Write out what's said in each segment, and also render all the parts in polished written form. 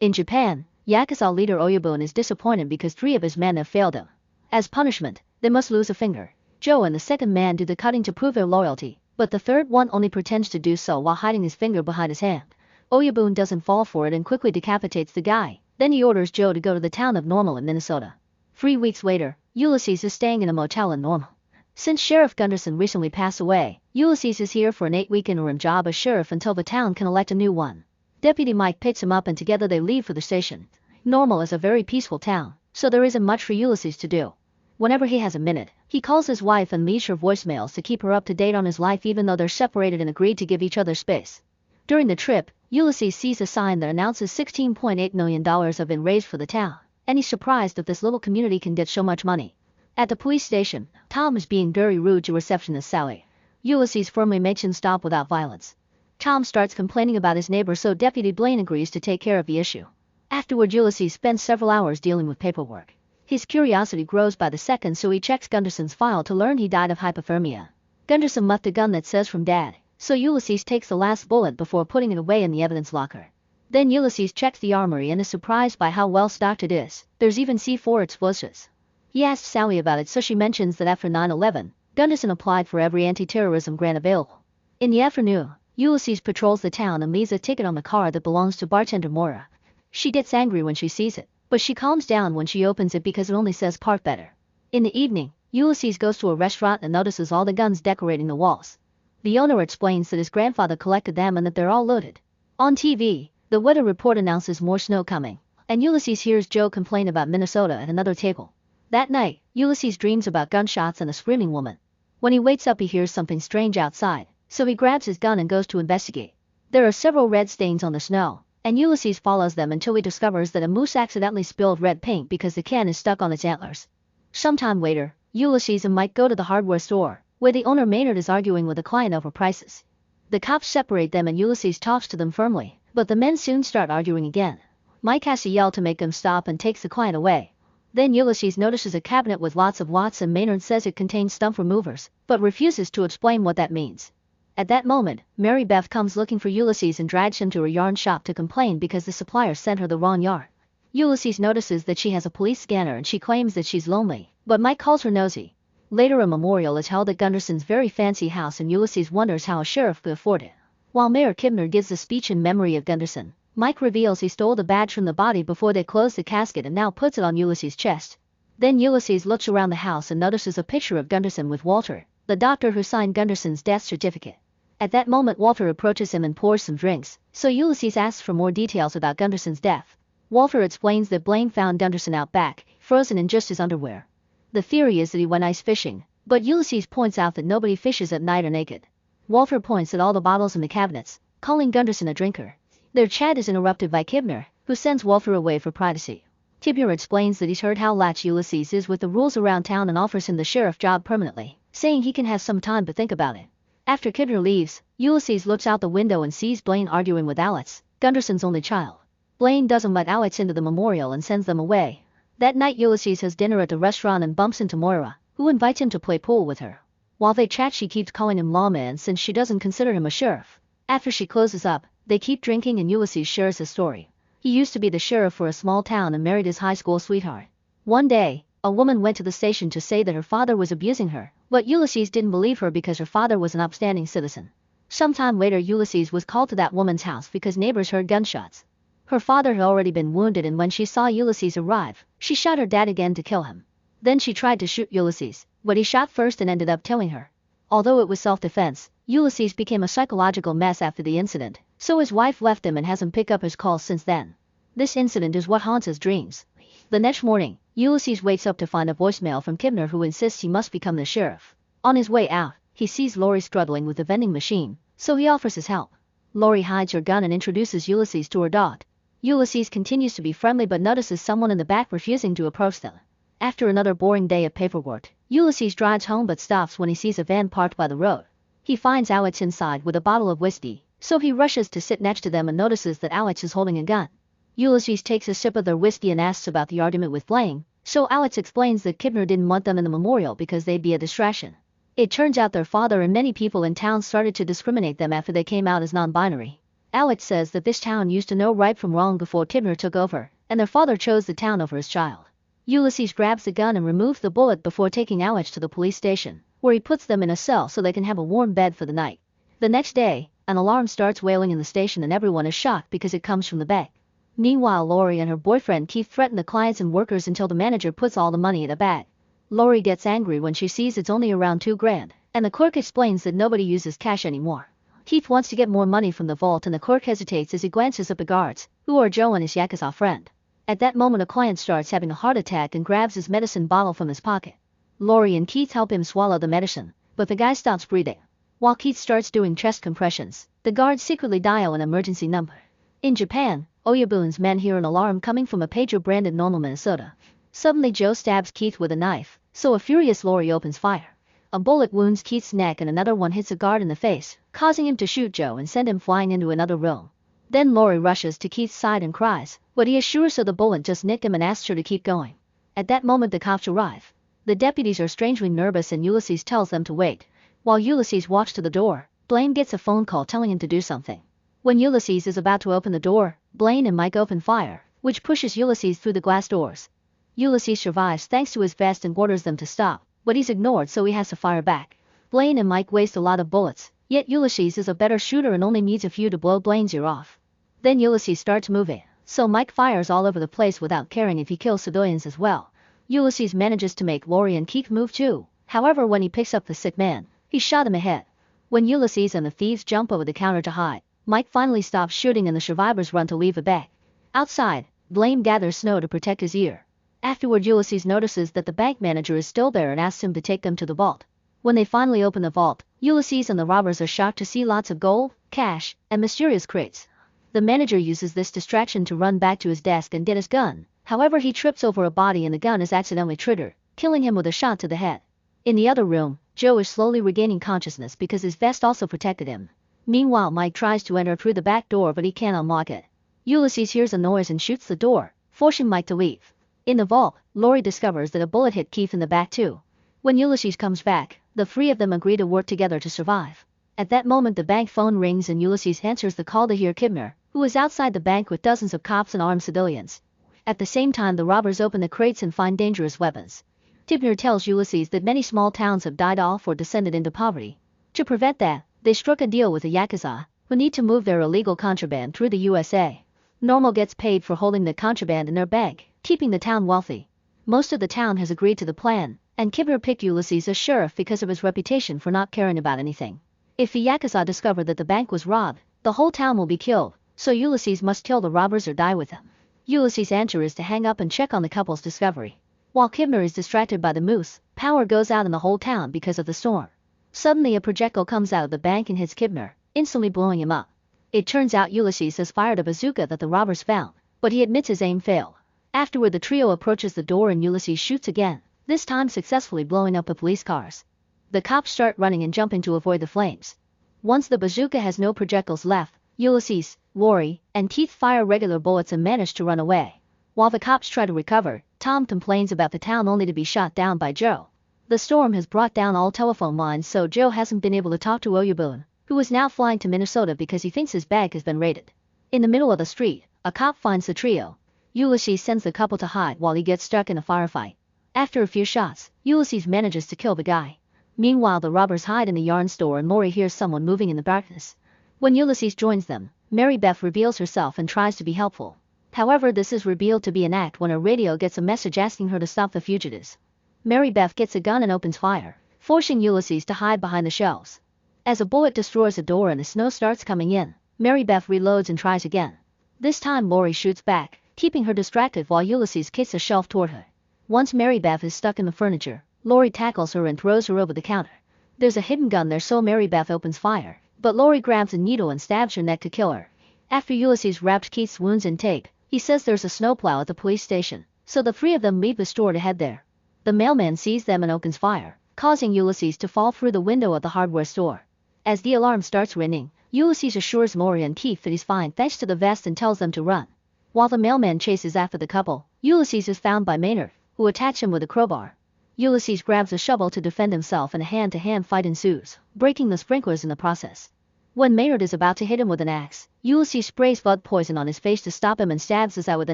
In Japan, Yakuza leader Oyabun is disappointed because 3 of his men have failed him. As punishment, they must lose a finger. Joe and the second man do the cutting to prove their loyalty, but the third one only pretends to do so while hiding his finger behind his hand. Oyabun doesn't fall for it and quickly decapitates the guy. Then he orders Joe to go to the town of Normal in Minnesota. 3 weeks later, Ulysses is staying in a motel in Normal. Since Sheriff Gunderson recently passed away, Ulysses is here for an 8-week interim job as sheriff until the town can elect a new one. Deputy Mike picks him up and together they leave for the station. Normal is a very peaceful town, so there isn't much for Ulysses to do. Whenever he has a minute, he calls his wife and leaves her voicemails to keep her up to date on his life even though they're separated and agreed to give each other space. During the trip, Ulysses sees a sign that announces $16.8 million have been raised for the town, and he's surprised that this little community can get so much money. At the police station, Tom is being very rude to receptionist Sally. Ulysses firmly makes him stop without violence. Tom starts complaining about his neighbor, so Deputy Blaine agrees to take care of the issue. Afterward, Ulysses spends several hours dealing with paperwork. His curiosity grows by the second, so he checks Gunderson's file to learn he died of hypothermia. Gunderson left a gun that says "from Dad," so Ulysses takes the last bullet before putting it away in the evidence locker. Then Ulysses checks the armory and is surprised by how well stocked it is. There's even C4 explosives. He asks Sally about it, so she mentions that after 9/11, Gunderson applied for every anti-terrorism grant available. In the afternoon, Ulysses patrols the town and leaves a ticket on the car that belongs to bartender Mora. She gets angry when she sees it, but she calms down when she opens it because it only says "park better." In the evening, Ulysses goes to a restaurant and notices all the guns decorating the walls. The owner explains that his grandfather collected them and that they're all loaded. On TV, the weather report announces more snow coming, and Ulysses hears Joe complain about Minnesota at another table. That night, Ulysses dreams about gunshots and a screaming woman. When he wakes up, he hears something strange outside, so he grabs his gun and goes to investigate. There are several red stains on the snow, and Ulysses follows them until he discovers that a moose accidentally spilled red paint because the can is stuck on its antlers. Sometime later, Ulysses and Mike go to the hardware store, where the owner Maynard is arguing with a client over prices. The cops separate them and Ulysses talks to them firmly, but the men soon start arguing again. Mike has to yell to make them stop and takes the client away. Then Ulysses notices a cabinet with lots of watts and Maynard says it contains stump removers, but refuses to explain what that means. At that moment, Mary Beth comes looking for Ulysses and drags him to her yarn shop to complain because the supplier sent her the wrong yarn. Ulysses notices that she has a police scanner and she claims that she's lonely, but Mike calls her nosy. Later, a memorial is held at Gunderson's very fancy house and Ulysses wonders how a sheriff could afford it. While Mayor Kibner gives a speech in memory of Gunderson, Mike reveals he stole the badge from the body before they closed the casket and now puts it on Ulysses' chest. Then Ulysses looks around the house and notices a picture of Gunderson with Walter, the doctor who signed Gunderson's death certificate. At that moment, Walter approaches him and pours some drinks, so Ulysses asks for more details about Gunderson's death. Walter explains that Blaine found Gunderson out back, frozen in just his underwear. The theory is that he went ice fishing, but Ulysses points out that nobody fishes at night or naked. Walter points at all the bottles in the cabinets, calling Gunderson a drinker. Their chat is interrupted by Kibner, who sends Walter away for privacy. Kibner explains that he's heard how lax Ulysses is with the rules around town and offers him the sheriff job permanently, saying he can have some time to think about it. After Kibner leaves, Ulysses looks out the window and sees Blaine arguing with Alex, Gunderson's only child. Blaine doesn't let Alex into the memorial and sends them away. That night, Ulysses has dinner at the restaurant and bumps into Moira, who invites him to play pool with her. While they chat, she keeps calling him lawman since she doesn't consider him a sheriff. After she closes up, they keep drinking and Ulysses shares his story. He used to be the sheriff for a small town and married his high school sweetheart. One day, a woman went to the station to say that her father was abusing her, but Ulysses didn't believe her because her father was an upstanding citizen. Sometime later, Ulysses was called to that woman's house because neighbors heard gunshots. Her father had already been wounded, and when she saw Ulysses arrive, she shot her dad again to kill him. Then she tried to shoot Ulysses, but he shot first and ended up killing her. Although it was self-defense, Ulysses became a psychological mess after the incident, so his wife left him and hasn't picked up his calls since then. This incident is what haunts his dreams. The next morning, Ulysses wakes up to find a voicemail from Kibner, who insists he must become the sheriff. On his way out, he sees Lori struggling with the vending machine, so he offers his help. Lori hides her gun and introduces Ulysses to her dog. Ulysses continues to be friendly but notices someone in the back refusing to approach them. After another boring day of paperwork, Ulysses drives home but stops when he sees a van parked by the road. He finds Alex inside with a bottle of whiskey, so he rushes to sit next to them and notices that Alex is holding a gun. Ulysses takes a sip of their whiskey and asks about the argument with Blaine, so Alex explains that Kibner didn't want them in the memorial because they'd be a distraction. It turns out their father and many people in town started to discriminate them after they came out as non-binary. Alex says that this town used to know right from wrong before Kibner took over, and their father chose the town over his child. Ulysses grabs the gun and removes the bullet before taking Alex to the police station, where he puts them in a cell so they can have a warm bed for the night. The next day, an alarm starts wailing in the station and everyone is shocked because it comes from the bank. Meanwhile, Lori and her boyfriend Keith threaten the clients and workers until the manager puts all the money in a bag. Lori gets angry when she sees it's only around $2,000, and the clerk explains that nobody uses cash anymore. Keith wants to get more money from the vault and the clerk hesitates as he glances at the guards, who are Joe and his Yakuza friend. At that moment a client starts having a heart attack and grabs his medicine bottle from his pocket. Lori and Keith help him swallow the medicine, but the guy stops breathing. While Keith starts doing chest compressions, the guards secretly dial an emergency number. In Japan, Oyabun's men hear an alarm coming from a pager branded Normal, Minnesota. Suddenly Joe stabs Keith with a knife, so a furious Lori opens fire. A bullet wounds Keith's neck and another one hits a guard in the face, causing him to shoot Joe and send him flying into another room. Then Lori rushes to Keith's side and cries, but he assures her the bullet just nicked him and asks her to keep going. At that moment the cops arrive. The deputies are strangely nervous and Ulysses tells them to wait. While Ulysses walks to the door, Blaine gets a phone call telling him to do something. When Ulysses is about to open the door, Blaine and Mike open fire, which pushes Ulysses through the glass doors. Ulysses survives thanks to his vest and orders them to stop, but he's ignored so he has to fire back. Blaine and Mike waste a lot of bullets, yet Ulysses is a better shooter and only needs a few to blow Blaine's ear off. Then Ulysses starts moving, so Mike fires all over the place without caring if he kills civilians as well. Ulysses manages to make Lori and Keith move too, however when he picks up the sick man, he shot him ahead. When Ulysses and the thieves jump over the counter to hide, Mike finally stops shooting and the survivors run to leave the bag. Outside, Blaine gathers snow to protect his ear. Afterward Ulysses notices that the bank manager is still there and asks him to take them to the vault. When they finally open the vault, Ulysses and the robbers are shocked to see lots of gold, cash, and mysterious crates. The manager uses this distraction to run back to his desk and get his gun, however he trips over a body and the gun is accidentally triggered, killing him with a shot to the head. In the other room, Joe is slowly regaining consciousness because his vest also protected him. Meanwhile Mike tries to enter through the back door but he can't unlock it. Ulysses hears a noise and shoots the door, forcing Mike to leave. In the vault, Lori discovers that a bullet hit Keith in the back too. When Ulysses comes back, the three of them agree to work together to survive. At that moment the bank phone rings and Ulysses answers the call to hear Kibner, who is outside the bank with dozens of cops and armed civilians. At the same time the robbers open the crates and find dangerous weapons. Kibner tells Ulysses that many small towns have died off or descended into poverty. To prevent that, they struck a deal with the Yakuza, who need to move their illegal contraband through the USA. Normal gets paid for holding the contraband in their bag, keeping the town wealthy. Most of the town has agreed to the plan, and Kibner picked Ulysses as sheriff because of his reputation for not caring about anything. If the Yakuza discover that the bank was robbed, the whole town will be killed, so Ulysses must kill the robbers or die with them. Ulysses' answer is to hang up and check on the couple's discovery. While Kibner is distracted by the moose, power goes out in the whole town because of the storm. Suddenly a projectile comes out of the bank and hits Kibner, instantly blowing him up. It turns out Ulysses has fired a bazooka that the robbers found, but he admits his aim failed. Afterward the trio approaches the door and Ulysses shoots again, this time successfully blowing up the police cars. The cops start running and jumping to avoid the flames. Once the bazooka has no projectiles left, Ulysses, Lori, and Keith fire regular bullets and manage to run away. While the cops try to recover, Tom complains about the town only to be shot down by Joe. The storm has brought down all telephone lines so Joe hasn't been able to talk to Oyabun, who is now flying to Minnesota because he thinks his bag has been raided. In the middle of the street, a cop finds the trio. Ulysses sends the couple to hide while he gets stuck in a firefight. After a few shots, Ulysses manages to kill the guy. Meanwhile the robbers hide in the yarn store and Lori hears someone moving in the darkness. When Ulysses joins them, Mary Beth reveals herself and tries to be helpful. However, this is revealed to be an act when her radio gets a message asking her to stop the fugitives. Mary Beth gets a gun and opens fire, forcing Ulysses to hide behind the shelves. As a bullet destroys a door and the snow starts coming in, Mary Beth reloads and tries again. This time Lori shoots back, keeping her distracted while Ulysses kicks a shelf toward her. Once Mary Beth is stuck in the furniture, Lori tackles her and throws her over the counter. There's a hidden gun there so Mary Beth opens fire, but Lori grabs a needle and stabs her neck to kill her. After Ulysses wrapped Keith's wounds in tape, he says there's a snowplow at the police station, so the three of them leave the store to head there. The mailman sees them and opens fire, causing Ulysses to fall through the window of the hardware store. As the alarm starts ringing, Ulysses assures Lori and Keith that he's fine thanks to the vest and tells them to run. While the mailman chases after the couple, Ulysses is found by Maynard, who attacks him with a crowbar. Ulysses grabs a shovel to defend himself and a hand-to-hand fight ensues, breaking the sprinklers in the process. When Maynard is about to hit him with an axe, Ulysses sprays blood poison on his face to stop him and stabs his eye with a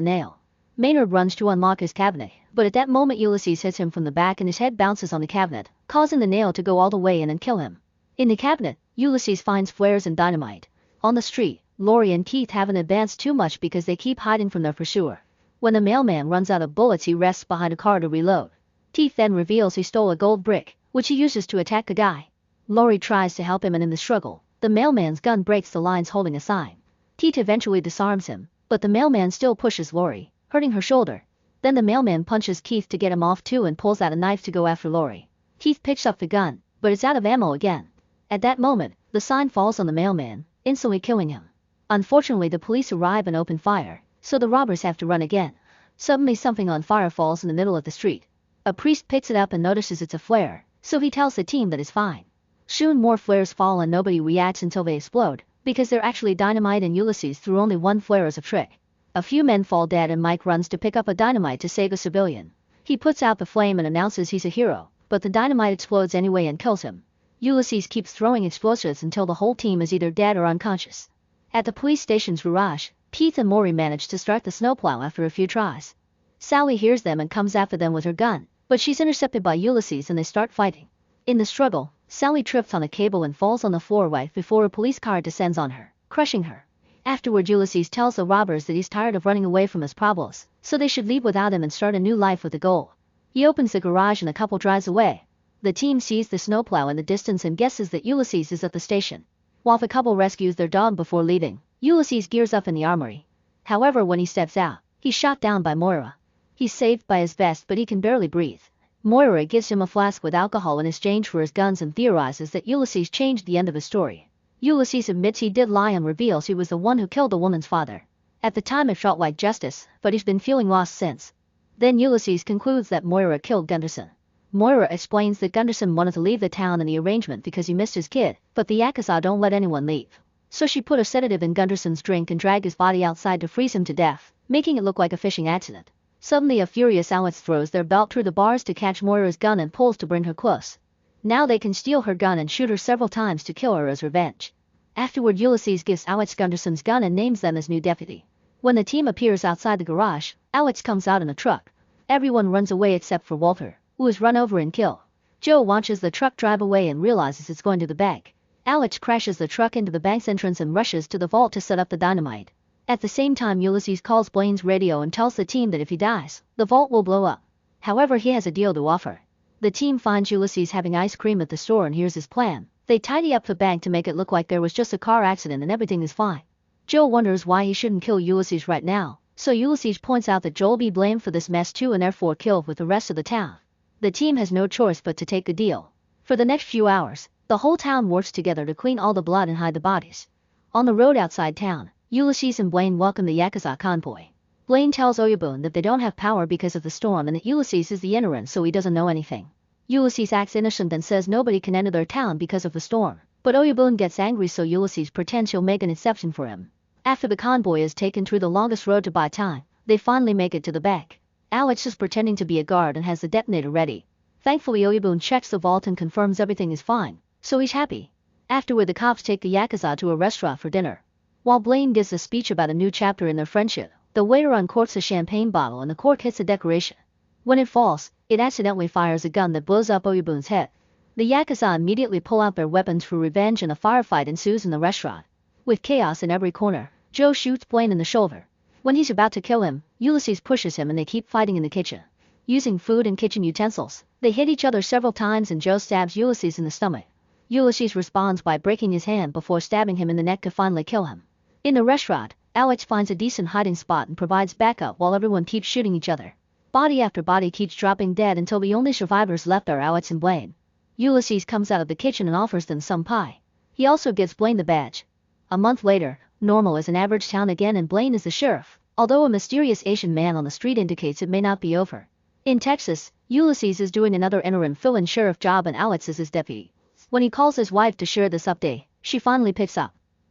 nail. Maynard runs to unlock his cabinet, but at that moment Ulysses hits him from the back and his head bounces on the cabinet, causing the nail to go all the way in and kill him. In the cabinet, Ulysses finds flares and dynamite. On the street, Lori and Keith haven't advanced too much because they keep hiding from their pursuer. When the mailman runs out of bullets, he rests behind a car to reload. Keith then reveals he stole a gold brick, which he uses to attack a guy. Lori tries to help him, and in the struggle, the mailman's gun breaks the lines holding a sign. Keith eventually disarms him, but the mailman still pushes Lori, hurting her shoulder. Then the mailman punches Keith to get him off too and pulls out a knife to go after Lori. Keith picks up the gun, but it's out of ammo again. At that moment, the sign falls on the mailman, instantly killing him. Unfortunately, the police arrive and open fire, so the robbers have to run again. Suddenly something on fire falls in the middle of the street. A priest picks it up and notices it's a flare, so he tells the team that it's fine. Soon more flares fall and nobody reacts until they explode, because they're actually dynamite and Ulysses threw only one flare as a trick. A few men fall dead and Mike runs to pick up a dynamite to save a civilian. He puts out the flame and announces he's a hero, but the dynamite explodes anyway and kills him. Ulysses keeps throwing explosives until the whole team is either dead or unconscious. At the police station's garage, Keith and Maury manage to start the snowplow after a few tries. Sally hears them and comes after them with her gun, but she's intercepted by Ulysses and they start fighting. In the struggle, Sally trips on a cable and falls on the floor right before a police car descends on her, crushing her. Afterward, Ulysses tells the robbers that he's tired of running away from his problems, so they should leave without him and start a new life with a goal. He opens the garage and a couple drives away. The team sees the snowplow in the distance and guesses that Ulysses is at the station. While the couple rescues their dog before leaving, Ulysses gears up in the armory. However, when he steps out, he's shot down by Moira. He's saved by his vest, but he can barely breathe. Moira gives him a flask with alcohol in exchange for his guns and theorizes that Ulysses changed the end of his story. Ulysses admits he did lie and reveals he was the one who killed the woman's father. At the time it felt like justice, but he's been feeling lost since. Then Ulysses concludes that Moira killed Gunderson. Moira explains that Gunderson wanted to leave the town in the arrangement because he missed his kid, but the Yakuza don't let anyone leave. So she put a sedative in Gunderson's drink and dragged his body outside to freeze him to death, making it look like a fishing accident. Suddenly a furious Alex throws their belt through the bars to catch Moira's gun and pulls to bring her close. Now they can steal her gun and shoot her several times to kill her as revenge. Afterward, Ulysses gives Alex Gunderson's gun and names them as new deputy. When the team appears outside the garage, Alex comes out in a truck. Everyone runs away except for Walter, who is run over and killed. Joe watches the truck drive away and realizes it's going to the bank. Alex crashes the truck into the bank's entrance and rushes to the vault to set up the dynamite. At the same time, Ulysses calls Blaine's radio and tells the team that if he dies, the vault will blow up. However, he has a deal to offer. The team finds Ulysses having ice cream at the store and hears his plan. They tidy up the bank to make it look like there was just a car accident and everything is fine. Joe wonders why he shouldn't kill Ulysses right now, so Ulysses points out that Joe'll be blamed for this mess too and therefore killed with the rest of the town. The team has no choice but to take the deal. For the next few hours, the whole town works together to clean all the blood and hide the bodies. On the road outside town, Ulysses and Blaine welcome the Yakuza convoy. Blaine tells Oyabun that they don't have power because of the storm and that Ulysses is the interim, so he doesn't know anything. Ulysses acts innocent and says nobody can enter their town because of the storm, but Oyabun gets angry, so Ulysses pretends he'll make an exception for him. After the convoy is taken through the longest road to buy time, they finally make it to the bank. Alex is pretending to be a guard and has the detonator ready. Thankfully, Oyabun checks the vault and confirms everything is fine, so he's happy. Afterward, the cops take the Yakuza to a restaurant for dinner. While Blaine gives a speech about a new chapter in their friendship, the waiter uncorks a champagne bottle and the cork hits a decoration. When it falls, it accidentally fires a gun that blows up Oyabun's head. The Yakuza immediately pull out their weapons for revenge and a firefight ensues in the restaurant. With chaos in every corner, Joe shoots Blaine in the shoulder. When he's about to kill him, Ulysses pushes him and they keep fighting in the kitchen. Using food and kitchen utensils, they hit each other several times and Joe stabs Ulysses in the stomach. Ulysses responds by breaking his hand before stabbing him in the neck to finally kill him. In the restaurant, Alex finds a decent hiding spot and provides backup while everyone keeps shooting each other. Body after body keeps dropping dead until the only survivors left are Alex and Blaine. Ulysses comes out of the kitchen and offers them some pie. He also gives Blaine the badge. A month later, Normal is an average town again and Blaine is the sheriff, although a mysterious Asian man on the street indicates it may not be over. In Texas, Ulysses is doing another interim fill-in sheriff job and Alex is his deputy. When he calls his wife to share this update, she finally picks up.